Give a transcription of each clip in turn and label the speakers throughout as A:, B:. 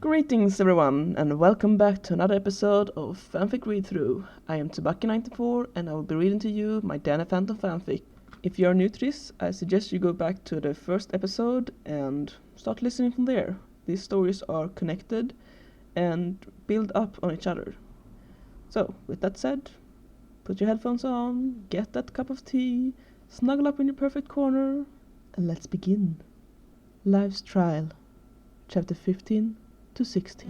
A: Greetings everyone, and welcome back to another episode of Fanfic Read-Through. I am Tsubaki94 and I will be reading to you my Dana Phantom fanfic. If you are new to this, I suggest you go back to the first episode and start listening from there. These stories are connected and build up on each other. So, with that said, put your headphones on, get that cup of tea, snuggle up in your perfect corner, and let's begin. Life's Trial, Chapter 15 to 16.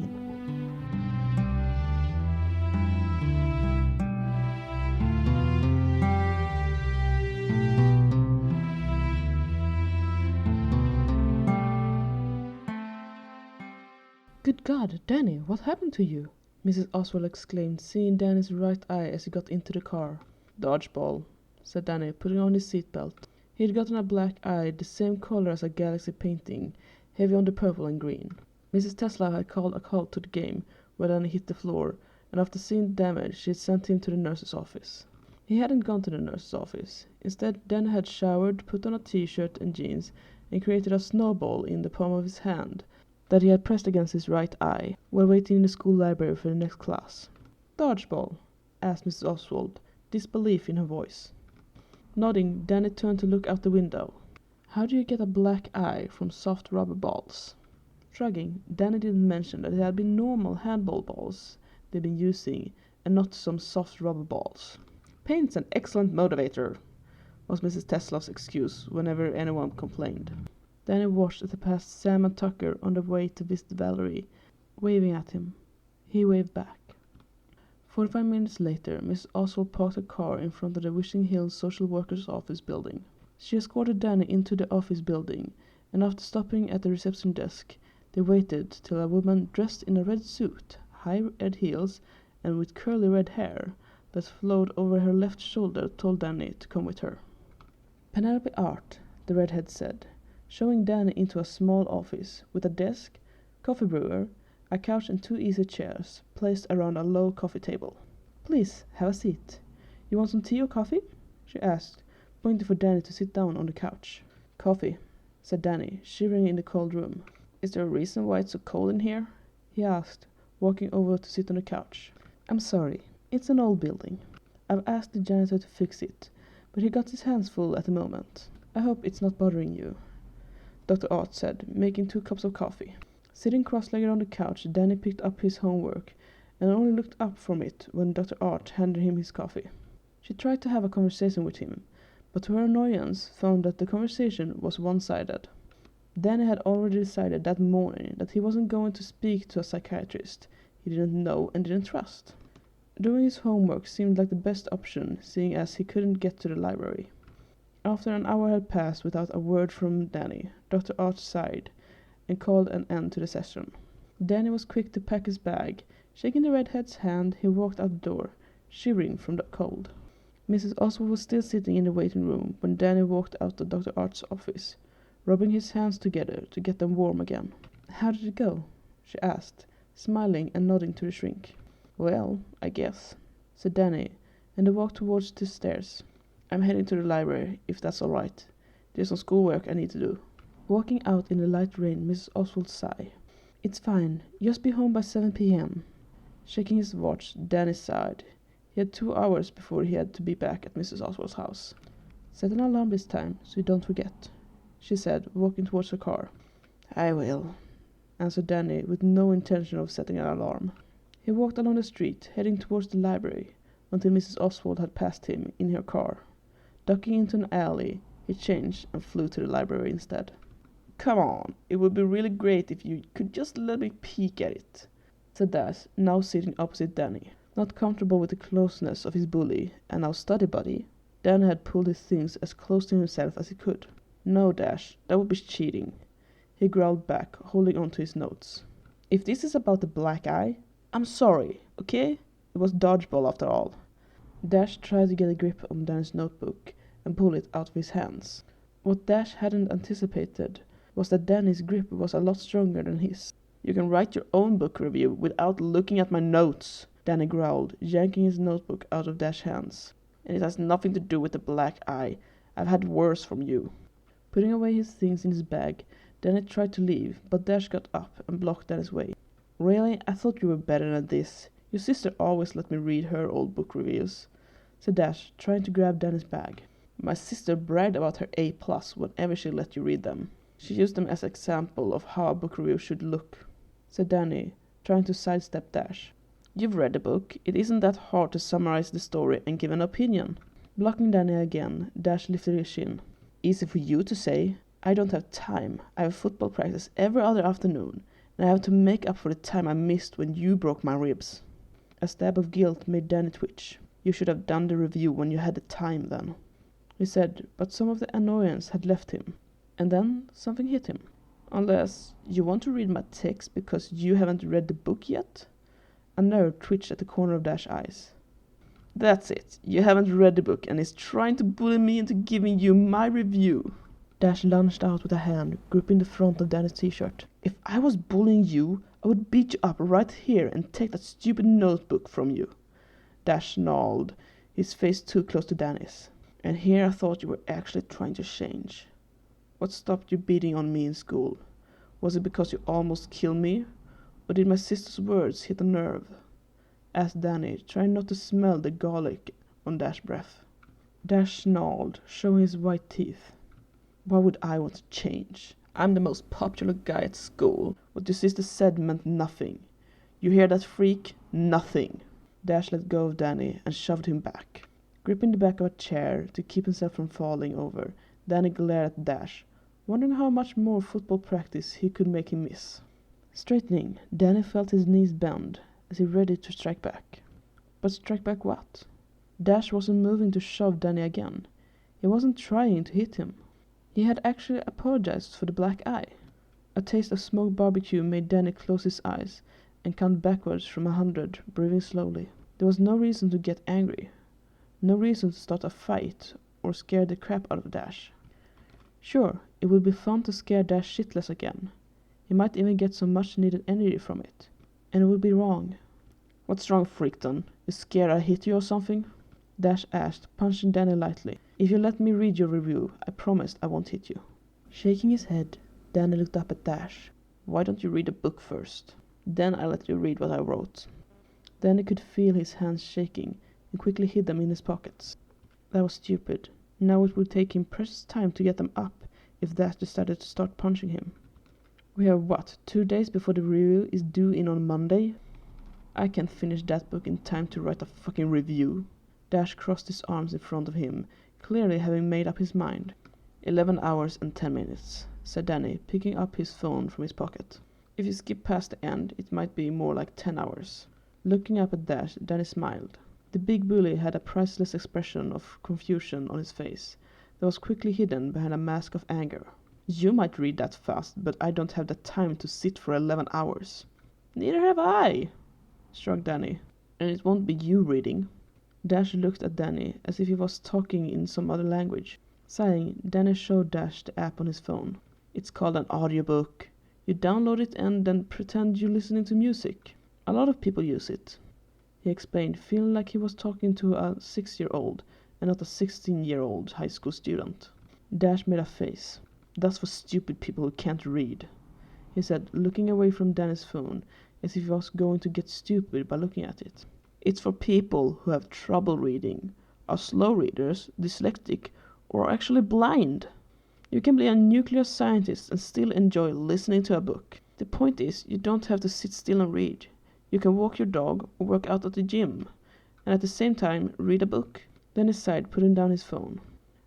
A: Good God, Danny, what happened to you? Mrs. Oswald exclaimed, seeing Danny's right eye as he got into the car. Dodgeball, said Danny, putting on his seatbelt. He had gotten a black eye, the same color as a galaxy painting, heavy on the purple and green. Mrs. Tesla had called a halt to the game, where Danny hit the floor, and after seeing the damage, she had sent him to the nurse's office. He hadn't gone to the nurse's office. Instead, Danny had showered, put on a t-shirt and jeans, and created a snowball in the palm of his hand that he had pressed against his right eye, while waiting in the school library for the next class. Dodgeball? Asked Mrs. Oswald, disbelief in her voice. Nodding, Danny turned to look out the window. How do you get a black eye from soft rubber balls? Shrugging, Danny didn't mention that it had been normal handball balls they'd been using, and not some soft rubber balls. Paint's an excellent motivator, was Mrs. Tesla's excuse whenever anyone complained. Danny watched as they passed Sam and Tucker on their way to visit Valerie, waving at him. He waved back. 45 minutes later, Mrs. Oswald parked her car in front of the Wishing Hills social worker's office building. She escorted Danny into the office building, and after stopping at the reception desk, they waited till a woman dressed in a red suit, high red heels, and with curly red hair that flowed over her left shoulder told Danny to come with her. Penelope Art, the redhead said, showing Danny into a small office with a desk, coffee brewer, a couch and 2 easy chairs placed around a low coffee table. Please, have a seat. You want some tea or coffee? She asked, pointing for Danny to sit down on the couch. Coffee, said Danny, shivering in the cold room. Is there a reason why it's so cold in here? He asked, walking over to sit on the couch. I'm sorry, it's an old building. I've asked the janitor to fix it, but he got his hands full at the moment. I hope it's not bothering you, Dr. Art said, making 2 cups of coffee. Sitting cross-legged on the couch, Danny picked up his homework and only looked up from it when Dr. Art handed him his coffee. She tried to have a conversation with him, but to her annoyance found that the conversation was one-sided. Danny had already decided that morning that he wasn't going to speak to a psychiatrist he didn't know and didn't trust. Doing his homework seemed like the best option, seeing as he couldn't get to the library. After an hour had passed without a word from Danny, Dr. Art sighed and called an end to the session. Danny was quick to pack his bag. Shaking the redhead's hand, he walked out the door, shivering from the cold. Mrs. Oswald was still sitting in the waiting room when Danny walked out of Dr. Art's office, rubbing his hands together to get them warm again. How did it go? She asked, smiling and nodding to the shrink. Well, I guess, said Danny, and they walked towards the stairs. I'm heading to the library, if that's all right. There's some schoolwork I need to do. Walking out in the light rain, Mrs. Oswald sighed. It's fine. Just be home by 7 p.m. Shaking his watch, Danny sighed. He had 2 hours before he had to be back at Mrs. Oswald's house. Set an alarm this time, so you don't forget, she said, walking towards her car. I will, answered Danny, with no intention of setting an alarm. He walked along the street, heading towards the library, until Mrs. Oswald had passed him in her car. Ducking into an alley, he changed and flew to the library instead. Come on, it would be really great if you could just let me peek at it, said Dash, now sitting opposite Danny. Not comfortable with the closeness of his bully and now study buddy, Danny had pulled his things as close to himself as he could. No, Dash, that would be cheating, he growled back, holding on to his notes. If this is about the black eye, I'm sorry, okay? It was dodgeball after all. Dash tried to get a grip on Danny's notebook and pull it out of his hands. What Dash hadn't anticipated was that Danny's grip was a lot stronger than his. You can write your own book review without looking at my notes, Danny growled, yanking his notebook out of Dash's hands. And it has nothing to do with the black eye. I've had worse from you. Putting away his things in his bag, Danny tried to leave, but Dash got up and blocked Danny's way. Really? I thought you were better than this. Your sister always let me read her old book reviews, said Dash, trying to grab Danny's bag. My sister bragged about her A+ whenever she let you read them. She used them as an example of how a book review should look, said Danny, trying to sidestep Dash. You've read the book. It isn't that hard to summarize the story and give an opinion. Blocking Danny again, Dash lifted his chin. Easy for you to say. I don't have time. I have football practice every other afternoon, and I have to make up for the time I missed when you broke my ribs. A stab of guilt made Danny twitch. You should have done the review when you had the time then, he said, but some of the annoyance had left him. And then something hit him. Unless you want to read my text because you haven't read the book yet? A nerve twitched at the corner of Dash's eyes. That's it. You haven't read the book and is trying to bully me into giving you my review. Dash lunged out with a hand, gripping the front of Danny's t-shirt. If I was bullying you, I would beat you up right here and take that stupid notebook from you. Dash snarled, his face too close to Danny's. And here I thought you were actually trying to change. What stopped you beating on me in school? Was it because you almost killed me? Or did my sister's words hit a nerve? Asked Danny, trying not to smell the garlic on Dash's breath. Dash snarled, showing his white teeth. Why would I want to change? I'm the most popular guy at school. What your sister said meant nothing. You hear that, freak? Nothing. Dash let go of Danny and shoved him back. Gripping the back of a chair to keep himself from falling over, Danny glared at Dash, wondering how much more football practice he could make him miss. Straightening, Danny felt his knees bend as he ready to strike back. But strike back what? Dash wasn't moving to shove Danny again. He wasn't trying to hit him. He had actually apologized for the black eye. A taste of smoked barbecue made Danny close his eyes and count backwards from 100, breathing slowly. There was no reason to get angry. No reason to start a fight or scare the crap out of Dash. Sure, it would be fun to scare Dash shitless again. He might even get some much needed energy from it. And it would be wrong. What's wrong, Freakton? You scared I hit you or something? Dash asked, punching Danny lightly. If you let me read your review, I promise I won't hit you. Shaking his head, Danny looked up at Dash. Why don't you read the book first? Then I'll let you read what I wrote. Danny could feel his hands shaking and quickly hid them in his pockets. That was stupid. Now it would take him precious time to get them up if Dash decided to start punching him. We have what, 2 days before the review is due in on Monday? I can't finish that book in time to write a fucking review. Dash crossed his arms in front of him, clearly having made up his mind. 11 hours and 10 minutes, said Danny, picking up his phone from his pocket. If you skip past the end, it might be more like 10 hours. Looking up at Dash, Danny smiled. The big bully had a priceless expression of confusion on his face that was quickly hidden behind a mask of anger. You might read that fast, but I don't have the time to sit for 11 hours. Neither have I, shrugged Danny. And it won't be you reading. Dash looked at Danny as if he was talking in some other language. Sighing, Danny showed Dash the app on his phone. It's called an audiobook. You download it and then pretend you're listening to music. A lot of people use it, he explained, feeling like he was talking to a 6-year-old and not a 16-year-old high school student. Dash made a face. That's for stupid people who can't read, he said, looking away from Danny's phone as if he was going to get stupid by looking at it. It's for people who have trouble reading, are slow readers, dyslexic, or are actually blind. You can be a nuclear scientist and still enjoy listening to a book. The point is, you don't have to sit still and read. You can walk your dog or work out at the gym, and at the same time read a book. Then he sighed, putting down his phone.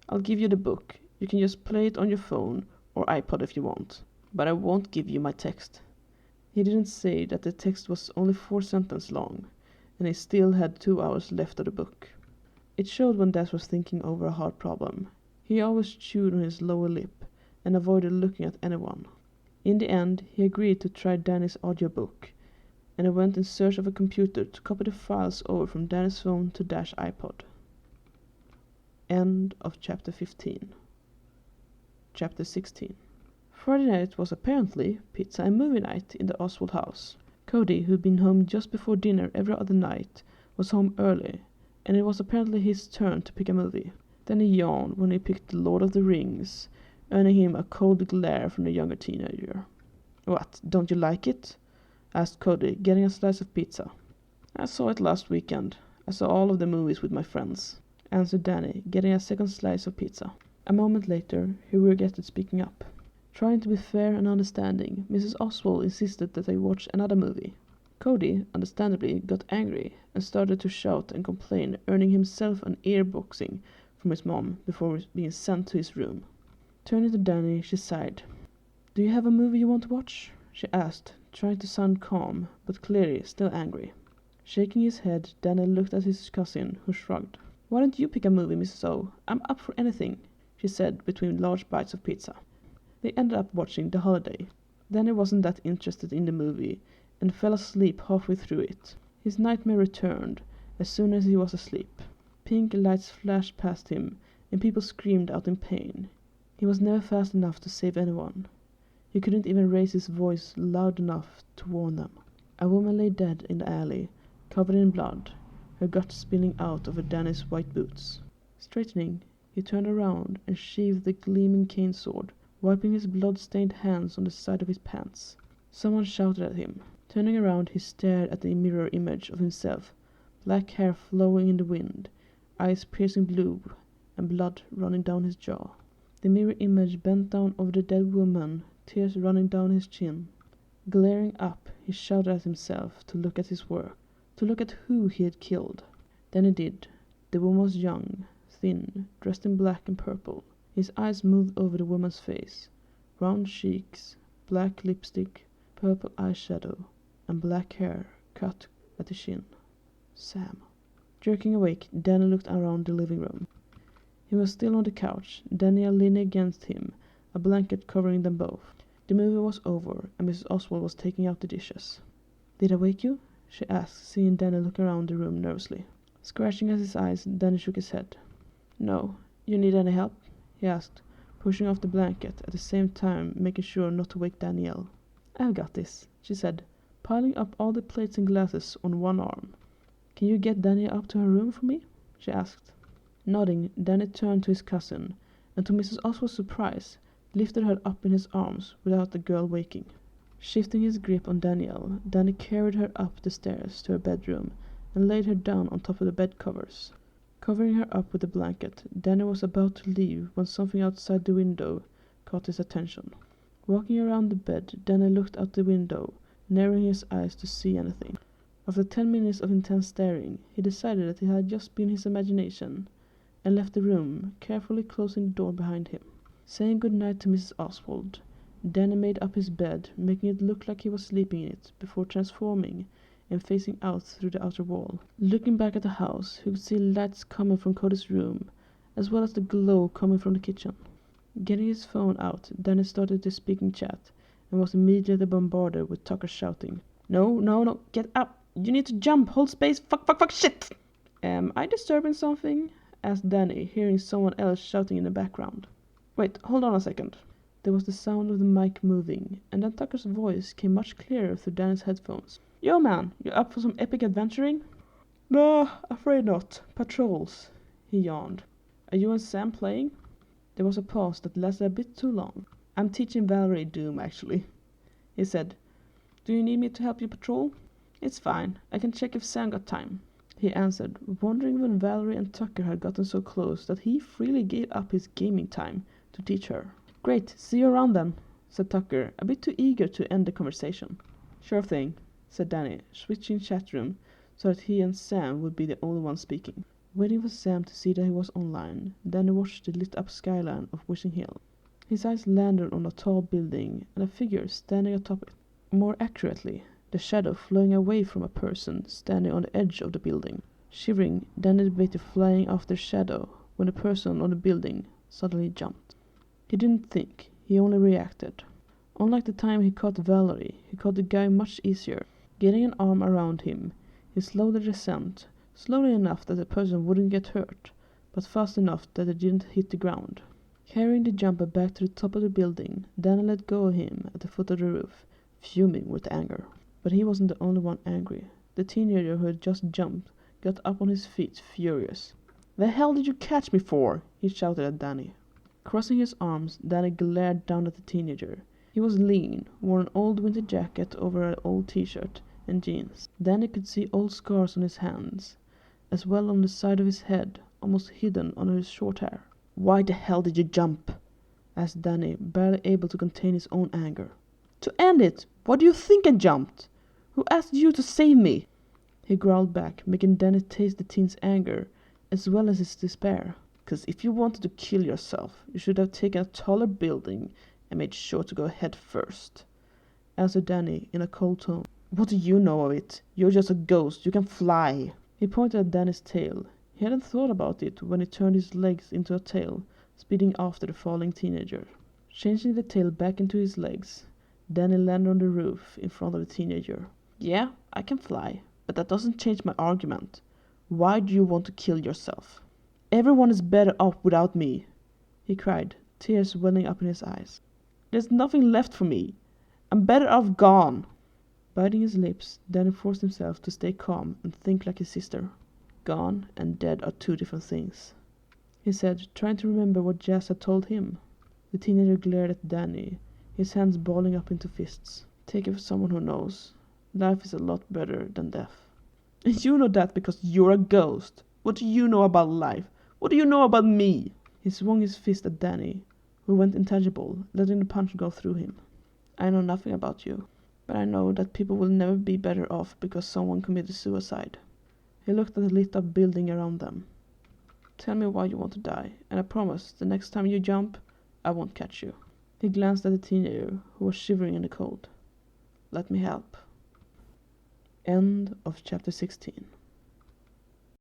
A: I'll give you the book. You can just play it on your phone or iPod if you want, but I won't give you my text. He didn't say that the text was only 4 sentences long, and he still had 2 hours left of the book. It showed when Dash was thinking over a hard problem. He always chewed on his lower lip and avoided looking at anyone. In the end, he agreed to try Danny's audiobook, and he went in search of a computer to copy the files over from Danny's phone to Dash's iPod. End of chapter 15. Chapter 16. Friday night was apparently pizza and movie night in the Oswald house. Cody, who'd been home just before dinner every other night, was home early, and it was apparently his turn to pick a movie. Then he yawned when he picked The Lord of the Rings, earning him a cold glare from the younger teenager. What, don't you like it? asked Cody, getting a slice of pizza. I saw it last weekend. I saw all of the movies with my friends, answered Danny, getting a second slice of pizza. A moment later, he regretted speaking up. Trying to be fair and understanding, Mrs. Oswald insisted that they watch another movie. Cody, understandably, got angry and started to shout and complain, earning himself an ear-boxing from his mom before being sent to his room. Turning to Danny, she sighed. Do you have a movie you want to watch? She asked, trying to sound calm, but clearly still angry. Shaking his head, Danny looked at his cousin, who shrugged. Why don't you pick a movie, Mrs. O? I'm up for anything, she said between large bites of pizza. They ended up watching The Holiday. Danny wasn't that interested in the movie and fell asleep halfway through it. His nightmare returned as soon as he was asleep. Pink lights flashed past him and people screamed out in pain. He was never fast enough to save anyone. He couldn't even raise his voice loud enough to warn them. A woman lay dead in the alley, covered in blood, her guts spilling out over Danny's white boots. Straightening, he turned around and sheathed the gleaming cane sword, wiping his blood-stained hands on the side of his pants. Someone shouted at him. Turning around, he stared at the mirror image of himself, black hair flowing in the wind, eyes piercing blue, and blood running down his jaw. The mirror image bent down over the dead woman, tears running down his chin. Glaring up, he shouted at himself to look at his work, to look at who he had killed. Then he did. The woman was young, thin, dressed in black and purple. His eyes moved over the woman's face. Round cheeks, black lipstick, purple eyeshadow, and black hair cut at the chin. Sam. Jerking awake, Danny looked around the living room. He was still on the couch, Daniel leaning against him, a blanket covering them both. The movie was over, and Mrs. Oswald was taking out the dishes. Did I wake you? She asked, seeing Danny look around the room nervously. Scratching at his eyes, Danny shook his head. No. You need any help? He asked, pushing off the blanket, at the same time making sure not to wake Danielle. I've got this, she said, piling up all the plates and glasses on one arm. Can you get Danielle up to her room for me? She asked. Nodding, Danny turned to his cousin, and to Mrs. Oswald's surprise, lifted her up in his arms without the girl waking. Shifting his grip on Danielle, Danny carried her up the stairs to her bedroom and laid her down on top of the bed covers. Covering her up with a blanket, Danny was about to leave when something outside the window caught his attention. Walking around the bed, Danny looked out the window, narrowing his eyes to see anything. After 10 minutes of intense staring, he decided that it had just been his imagination, and left the room, carefully closing the door behind him. Saying good night to Mrs. Oswald, Danny made up his bed, making it look like he was sleeping in it, before transforming and facing out through the outer wall. Looking back at the house, he could see lights coming from Cody's room, as well as the glow coming from the kitchen. Getting his phone out, Danny started the speaking chat, and was immediately bombarded with Tucker shouting, No, get up! You need to jump! Hold space! Fuck, shit! Am I disturbing something? Asked Danny, hearing someone else shouting in the background. Wait, hold on a second. There was the sound of the mic moving, and then Tucker's voice came much clearer through Danny's headphones. Yo man, you up for some epic adventuring? Nah, afraid not. Patrols, he yawned. Are you and Sam playing? There was a pause that lasted a bit too long. I'm teaching Valerie Doom, actually, he said. Do you need me to help you patrol? It's fine. I can check if Sam got time, he answered, wondering when Valerie and Tucker had gotten so close that he freely gave up his gaming time to teach her. Great, see you around then, said Tucker, a bit too eager to end the conversation. Sure thing, said Danny, switching chat room so that he and Sam would be the only ones speaking. Waiting for Sam to see that he was online, Danny watched the lit-up skyline of Wishing Hill. His eyes landed on a tall building and a figure standing atop it. More accurately, the shadow flowing away from a person standing on the edge of the building. Shivering, Danny debated flying after the shadow when the person on the building suddenly jumped. He didn't think, he only reacted. Unlike the time he caught Valerie, he caught the guy much easier. Getting an arm around him, he slowed the descent, slowly enough that the person wouldn't get hurt, but fast enough that it didn't hit the ground. Carrying the jumper back to the top of the building, Danny let go of him at the foot of the roof, fuming with anger. But he wasn't the only one angry. The teenager who had just jumped got up on his feet, furious. The hell did you catch me for? He shouted at Danny. Crossing his arms, Danny glared down at the teenager. He was lean, wore an old winter jacket over an old t-shirt and jeans. Danny could see old scars on his hands, as well on the side of his head, almost hidden under his short hair. "Why the hell did you jump?" asked Danny, barely able to contain his own anger. "To end it! Why do you think I jumped? Who asked you to save me?" He growled back, making Danny taste the teen's anger, as well as his despair. "'Cause if you wanted to kill yourself, you should have taken a taller building and made sure to go head first," answered Danny in a cold tone. "What do you know of it? You're just a ghost. You can fly." He pointed at Danny's tail. He hadn't thought about it when he turned his legs into a tail, speeding after the falling teenager. Changing the tail back into his legs, Danny landed on the roof in front of the teenager. "Yeah, I can fly, but that doesn't change my argument. Why do you want to kill yourself?" "Everyone is better off without me," he cried, tears welling up in his eyes. "There's nothing left for me. I'm better off gone." Biting his lips, Danny forced himself to stay calm and think like his sister. "Gone and dead are two different things," he said, trying to remember what Jazz had told him. The teenager glared at Danny, his hands balling up into fists. "Take it for someone who knows. Life is a lot better than death." "And you know that because you're a ghost. What do you know about life? What do you know about me?" He swung his fist at Danny, who went intangible, letting the punch go through him. "I know nothing about you, but I know that people will never be better off because someone committed suicide." He looked at the lit-up building around them. "Tell me why you want to die, and I promise the next time you jump, I won't catch you." He glanced at the teenager, who was shivering in the cold. "Let me help." End of chapter 16.